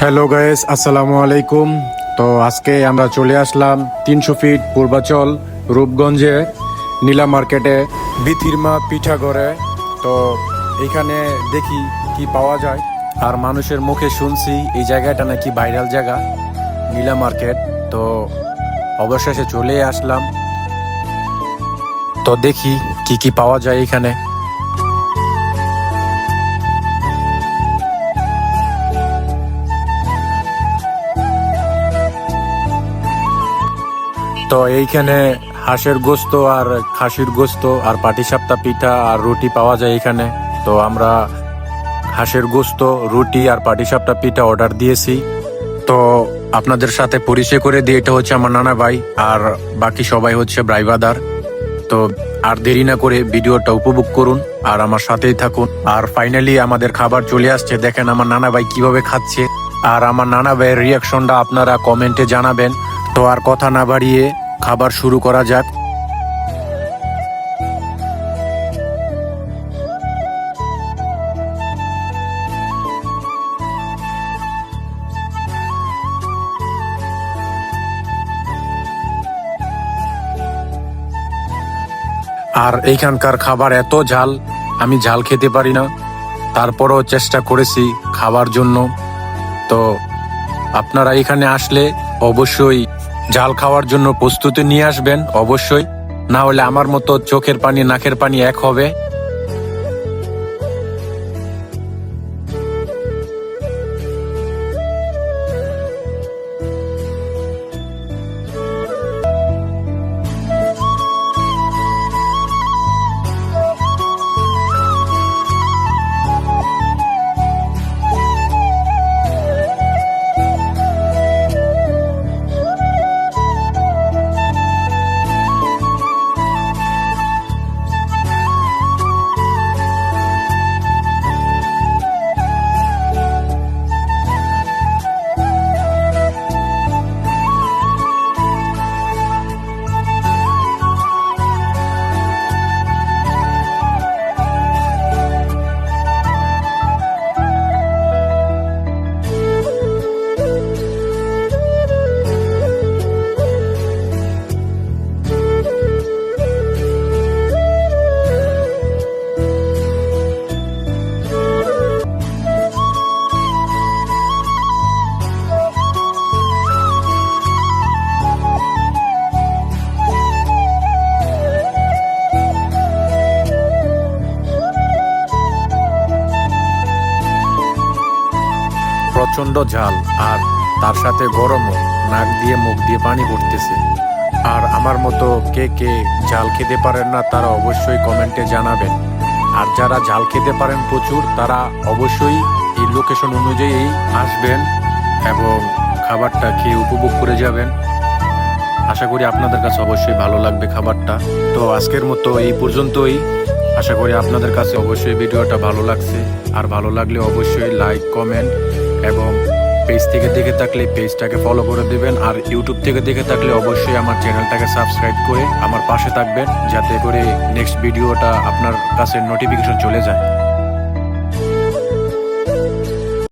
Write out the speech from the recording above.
Hello guys, আসসালামু আলাইকুম। তো আজকে আমরা চলে আসলাম 300 ফিট পূর্বাচল রূপগঞ্জে নীলা মার্কেটে বিথিরমা পিঠাঘরে। তো এখানে দেখি কি পাওয়া যায়। আর মানুষের মুখে শুনছি এই জায়গাটা নাকি ভাইরাল জায়গা নীলা মার্কেট। তো অবশেষে চলে আসলাম। তো দেখি কি পাওয়া যায় এখানে। তো এইখানে হাঁসের গোস্ত আর খাসির গোস্ত আর পাটিসাপটা পিঠা আর রুটি পাওয়া যায় এখানে। তো আমরা হাঁসের গোস্ত, রুটি আর পাটিসাপটা পিঠা অর্ডার দিয়েছি। তো আপনাদের সাথে পরিচয় করে দিয়ে, এটা হচ্ছে আমার নানা ভাই আর বাকি সবাই হচ্ছে ব্রাইভাদার। তো আর দেরি না করে ভিডিওটা উপভোগ করুন আর আমার সাথেই থাকুন। আর ফাইনালি আমাদের খাবার চলে আসছে। দেখেন আমার নানা ভাই কিভাবে খাচ্ছে। আর আমার নানা ভাইয়ের রিয়াকশনটা আপনারা কমেন্টে জানাবেন। তো আর কথা না বাড়িয়ে খাবার শুরু করা যাক। আর এইখানকার খাবার এত ঝাল, আমি ঝাল খেতে পারি না, তারপরও চেষ্টা করেছি খাবার জন্য। তো আপনারা এখানে আসলে অবশ্যই ঝাল খাওয়ার জন্য প্রস্তুতি নিয়ে আসবেন অবশ্যই, না হলে আমার মতো চোখের পানি নাকের পানি এক হবে। প্রচন্ড ঝাল আর তার সাথে গরমও, নাক দিয়ে মুখ দিয়ে পানি পড়তেছে। আর আমার মতো কে কে ঝাল খেতে পারেন না তারা অবশ্যই কমেন্টে জানাবেন। আর যারা ঝাল খেতে পারেন প্রচুর, তারা অবশ্যই এই লোকেশন অনুযায়ী আসবেন এবং খাবারটা খেয়ে উপভোগ করে যাবেন। আশা করি আপনাদের কাছে অবশ্যই ভালো লাগবে খাবারটা। তো আজকের মতো এই পর্যন্তই। আশা করি আপনাদের কাছে অবশ্যই ভিডিওটা ভালো লাগছে। আর ভালো লাগলে অবশ্যই লাইক, কমেন্ট এবং পেজ থেকে দেখে থাকলে পেজটাকে ফলো করে দেবেন। আর ইউটিউব থেকে দেখে থাকলে অবশ্যই আমার চ্যানেলটাকে সাবস্ক্রাইব করে আমার পাশে থাকবেন, যাতে করে নেক্সট ভিডিওটা আপনার কাছে নোটিফিকেশন চলে যায়।